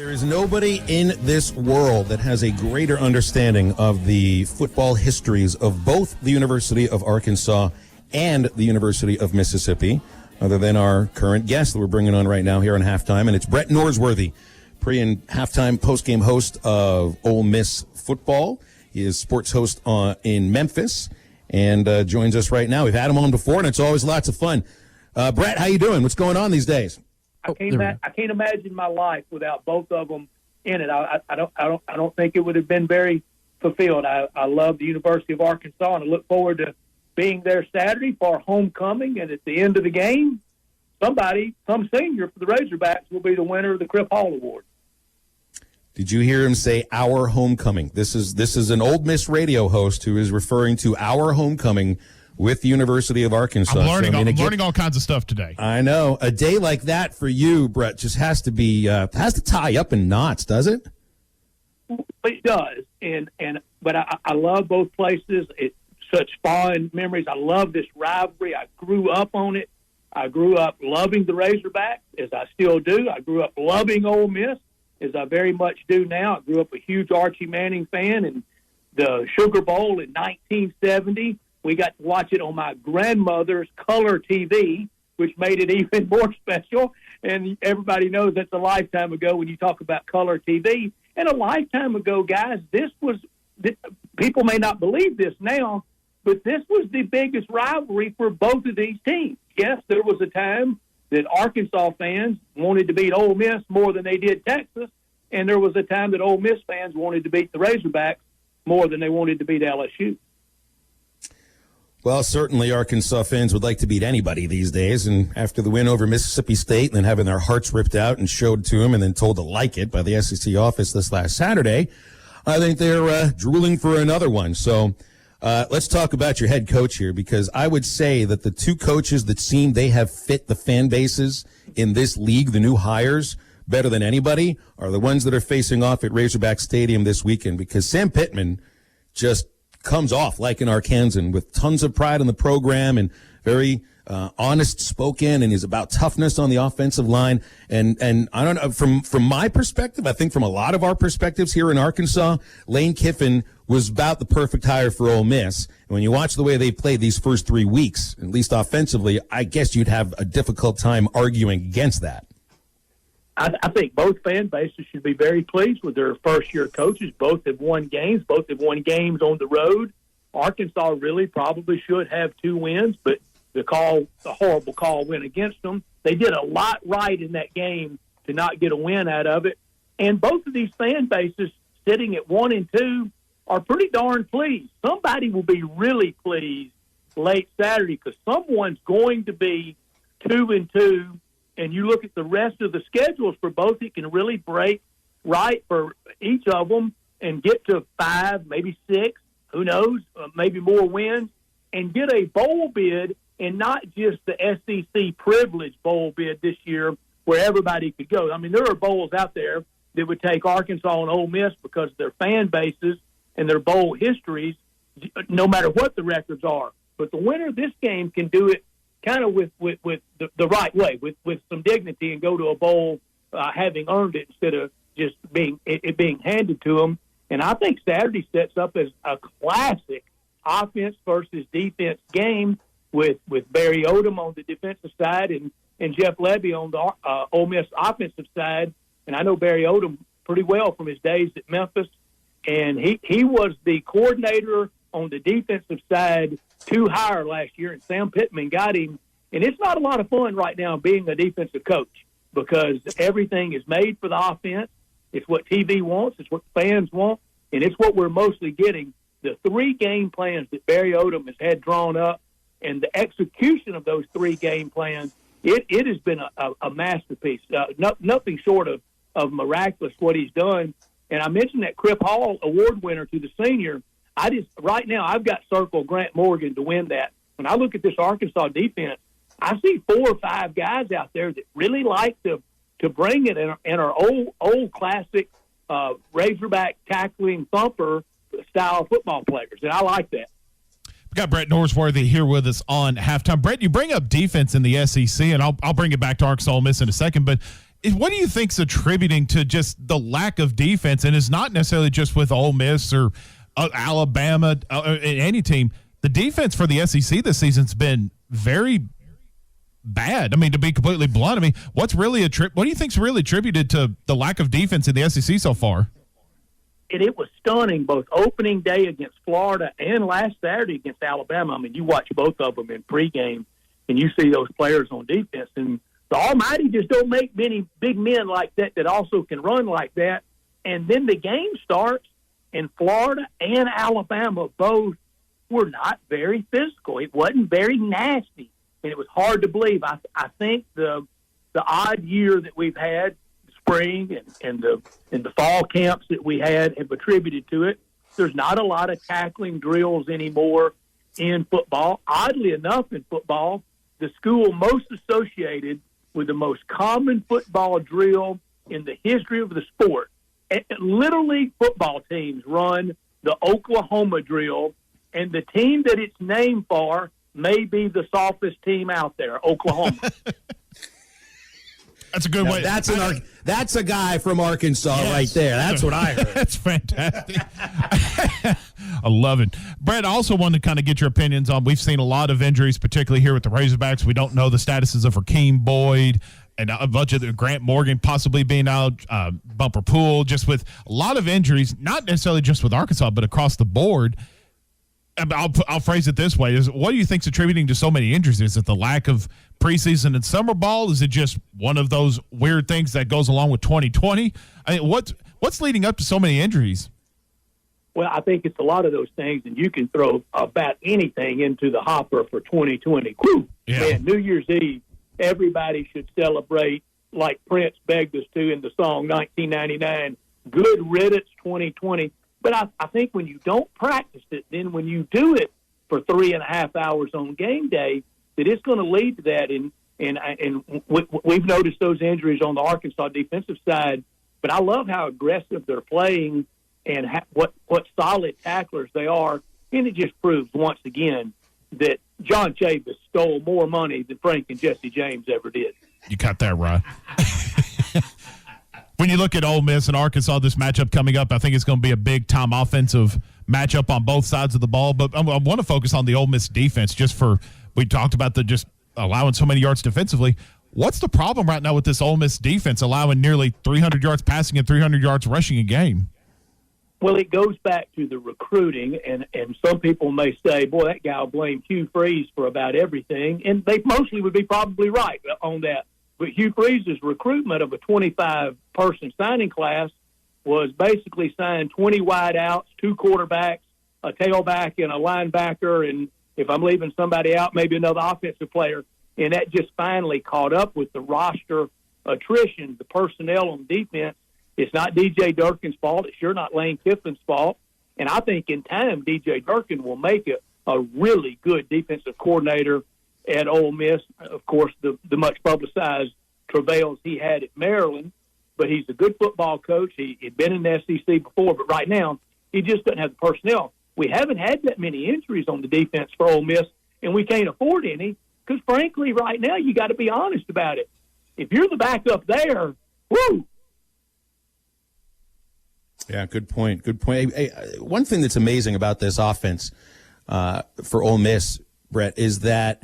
There is nobody in this world that has a greater understanding of the football histories of both the University of Arkansas and the University of Mississippi, other than our current guest that we're bringing on right now here on Halftime, and it's Brett Norsworthy, pre- and halftime, post-game host of Ole Miss football. He is sports host in Memphis and joins us right now. We've had him on before, and it's always lots of fun. Brett, how you doing? What's going on these days? I can't imagine my life without both of them in it. I don't think it would have been very fulfilled. I love the University of Arkansas, and I look forward to being there Saturday for homecoming. And at the end of the game, some senior for the Razorbacks will be the winner of the Crip Hall Award. Did you hear him say our homecoming? This is an Ole Miss radio host who is referring to our homecoming with the University of Arkansas. I'm learning all kinds of stuff today. I know. A day like that for you, Brett, just has to tie up in knots, does it? It does. But I love both places. It's such fond memories. I love this rivalry. I grew up on it. I grew up loving the Razorbacks, as I still do. I grew up loving Ole Miss, as I very much do now. I grew up a huge Archie Manning fan, and the Sugar Bowl in 1970, we got to watch it on my grandmother's color TV, which made it even more special. And everybody knows that's a lifetime ago when you talk about color TV. And a lifetime ago, guys, people may not believe this now, but this was the biggest rivalry for both of these teams. Yes, there was a time that Arkansas fans wanted to beat Ole Miss more than they did Texas, and there was a time that Ole Miss fans wanted to beat the Razorbacks more than they wanted to beat LSU. Well, certainly Arkansas fans would like to beat anybody these days, and after the win over Mississippi State and then having their hearts ripped out and showed to them and then told to like it by the SEC office this last Saturday, I think they're drooling for another one. So let's talk about your head coach here, because I would say that the two coaches that seem they have fit the fan bases in this league, the new hires, better than anybody, are the ones that are facing off at Razorback Stadium this weekend, because Sam Pittman just comes off like an Arkansan with tons of pride in the program and very honest spoken, and is about toughness on the offensive line. And I don't know, from my perspective, I think from a lot of our perspectives here in Arkansas, Lane Kiffin was about the perfect hire for Ole Miss. And when you watch the way they played these first 3 weeks, at least offensively, I guess you'd have a difficult time arguing against that. I think both fan bases should be very pleased with their first-year coaches. Both have won games. Both have won games on the road. Arkansas really probably should have 2 wins, but the horrible call went against them. They did a lot right in that game to not get a win out of it. And both of these fan bases sitting at 1 and 2 are pretty darn pleased. Somebody will be really pleased late Saturday, because someone's going to be 2 and 2. And you look at the rest of the schedules for both, it can really break right for each of them and get to 5, maybe 6, who knows, maybe more wins, and get a bowl bid, and not just the SEC privilege bowl bid this year where everybody could go. I mean, there are bowls out there that would take Arkansas and Ole Miss because of their fan bases and their bowl histories, no matter what the records are. But the winner of this game can do it kind of with the right way, with some dignity, and go to a bowl having earned it instead of just being handed to them. And I think Saturday sets up as a classic offense versus defense game with Barry Odom on the defensive side and Jeff Levy on the Ole Miss offensive side. And I know Barry Odom pretty well from his days at Memphis, and he was the coordinator on the defensive side to hire last year, and Sam Pittman got him. And it's not a lot of fun right now being a defensive coach, because everything is made for the offense. It's what TV wants. It's what fans want. And it's what we're mostly getting. The 3 game plans that Barry Odom has had drawn up, and the execution of those 3 game plans, it has been a masterpiece. Nothing short of miraculous what he's done. And I mentioned that Crip Hall Award winner to the senior. Right now, I've got circled Grant Morgan to win that. When I look at this Arkansas defense, I see 4 or 5 guys out there that really like to bring it and are old classic Razorback tackling thumper style football players, and I like that. We got Brett Norsworthy here with us on Halftime. Brett, you bring up defense in the SEC, and I'll bring it back to Arkansas Ole Miss in a second, but What do you think's attributing to just the lack of defense? And it's not necessarily just with Ole Miss or Alabama, any team. The defense for the SEC this season's been very bad. I mean, to be completely blunt, I mean, what do you think's really attributed to the lack of defense in the SEC so far? It was stunning, both opening day against Florida and last Saturday against Alabama. I mean, you watch both of them in pregame, and you see those players on defense. And the Almighty just don't make many big men like that also can run like that. And then the game starts, and Florida and Alabama both were not very physical. It wasn't very nasty, and it was hard to believe. I think the odd year that we've had, spring and the fall camps that we had have attributed to it. There's not a lot of tackling drills anymore in football. Oddly enough, in football, the school most associated with the most common football drill in the history of the sport. Little League football teams run the Oklahoma drill, and the team that it's named for may be the softest team out there, Oklahoma. That's a good way. That's a guy from Arkansas right there. That's what I heard. That's fantastic. I love it. Brett, I also wanted to kind of get your opinions on, we've seen a lot of injuries, particularly here with the Razorbacks. We don't know the statuses of Rakeem Boyd and a bunch of Grant Morgan possibly being out, Bumper Pool, just with a lot of injuries, not necessarily just with Arkansas, but across the board. I'll phrase it this way: what do you think's attributing to so many injuries? Is it the lack of preseason and summer ball? Is it just one of those weird things that goes along with 2020? I mean, what's leading up to so many injuries? Well, I think it's a lot of those things, and you can throw about anything into the hopper for 2020. Whew! Yeah. Man, New Year's Eve, everybody should celebrate like Prince begged us to in the song 1999. Good riddance 2020. But I think when you don't practice it, then when you do it for 3.5 hours on game day, that it's going to lead to that. And we've noticed those injuries on the Arkansas defensive side. But I love how aggressive they're playing and what solid tacklers they are. And it just proves once again that John Chavis stole more money than Frank and Jesse James ever did. You got that right. When you look at Ole Miss and Arkansas, this matchup coming up, I think it's going to be a big-time offensive matchup on both sides of the ball. But I want to focus on the Ole Miss defense we talked about just allowing so many yards defensively. What's the problem right now with this Ole Miss defense allowing nearly 300 yards passing and 300 yards rushing a game? Well, it goes back to the recruiting, and some people may say, boy, that guy will blame Hugh Freeze for about everything, and they mostly would be probably right on that. But Hugh Freeze's recruitment of a 25-person signing class was basically signed 20 wideouts, 2 quarterbacks, a tailback, and a linebacker, and if I'm leaving somebody out, maybe another offensive player. And that just finally caught up with the roster attrition, the personnel on defense. It's not D.J. Durkin's fault. It's sure not Lane Kiffin's fault. And I think in time, D.J. Durkin will make it a really good defensive coordinator at Ole Miss. Of course, the much-publicized travails he had at Maryland, but he's a good football coach. He'd been in the SEC before, but right now he just doesn't have the personnel. We haven't had that many injuries on the defense for Ole Miss, and we can't afford any because, frankly, right now you got to be honest about it. If you're the backup there, woo! Yeah, good point. Good point. Hey, one thing that's amazing about this offense for Ole Miss, Brett, is that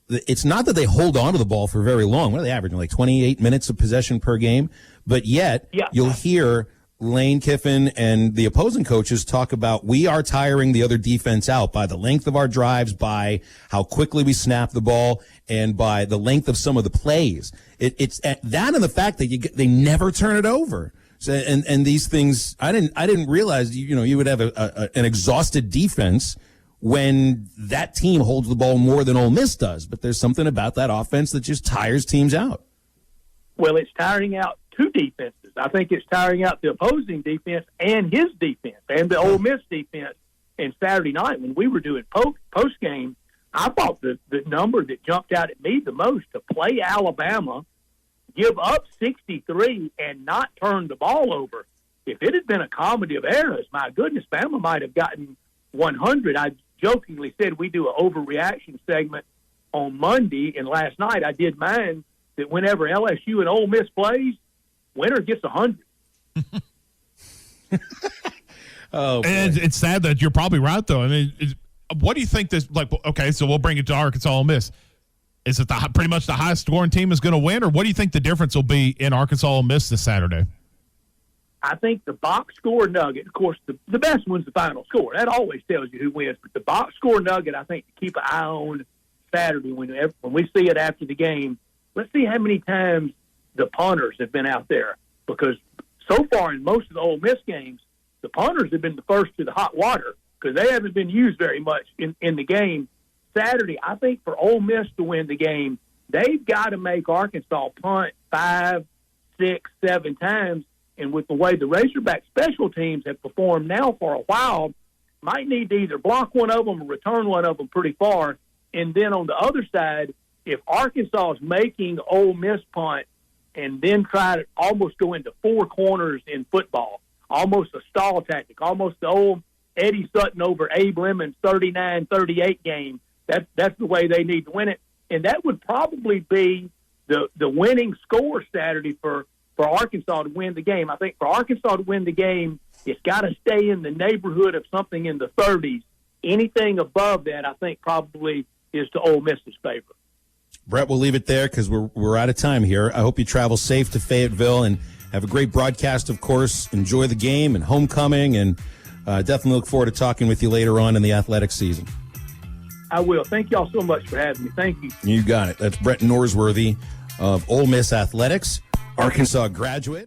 it's not that they hold on to the ball for very long. What are they averaging, like 28 minutes of possession per game? But yet you'll hear Lane Kiffin and the opposing coaches talk about we are tiring the other defense out by the length of our drives, by how quickly we snap the ball, and by the length of some of the plays. It's at that and the fact that they never turn it over. So, and these things, I didn't realize you would have an exhausted defense when that team holds the ball more than Ole Miss does. But there's something about that offense that just tires teams out. Well, it's tiring out 2 defenses. I think it's tiring out the opposing defense and his defense and the Ole Miss defense. And Saturday night when we were doing post game, I thought the number that jumped out at me the most, to play Alabama, give up 63 and not turn the ball over. If it had been a comedy of errors, my goodness, Bama might have gotten 100. I jokingly said we do an overreaction segment on Monday, and last night I did mine that whenever LSU and Ole Miss plays, winner gets 100. Oh, boy. And it's sad that you're probably right, though. I mean, what do you think this, like, okay, so we'll bring it to Arkansas Ole Miss. Is it pretty much the highest scoring team is going to win, or what do you think the difference will be in Arkansas Ole Miss this Saturday? I think the box score nugget, of course, the best one's the final score. That always tells you who wins. But the box score nugget, I think, to keep an eye on Saturday when we see it after the game, let's see how many times the punters have been out there. Because so far in most of the Ole Miss games, the punters have been the first to the hot water because they haven't been used very much in the game. Saturday, I think for Ole Miss to win the game, they've got to make Arkansas punt 5, 6, 7 times. And with the way the Razorback special teams have performed now for a while, might need to either block one of them or return one of them pretty far. And then on the other side, if Arkansas is making Ole Miss punt and then try to almost go into 4 corners in football, almost a stall tactic, almost the old Eddie Sutton over Abe Lemons 39-38 game, that's the way they need to win it. And that would probably be the winning score Saturday for Arkansas to win the game. I think for Arkansas to win the game, it's got to stay in the neighborhood of something in the 30s. Anything above that, I think, probably is to Ole Miss's favor. Brett, we'll leave it there because we're out of time here. I hope you travel safe to Fayetteville and have a great broadcast, of course. Enjoy the game and homecoming, and definitely look forward to talking with you later on in the athletic season. I will. Thank y'all so much for having me. Thank you. You got it. That's Brett Norsworthy of Ole Miss Athletics, Arkansas graduate.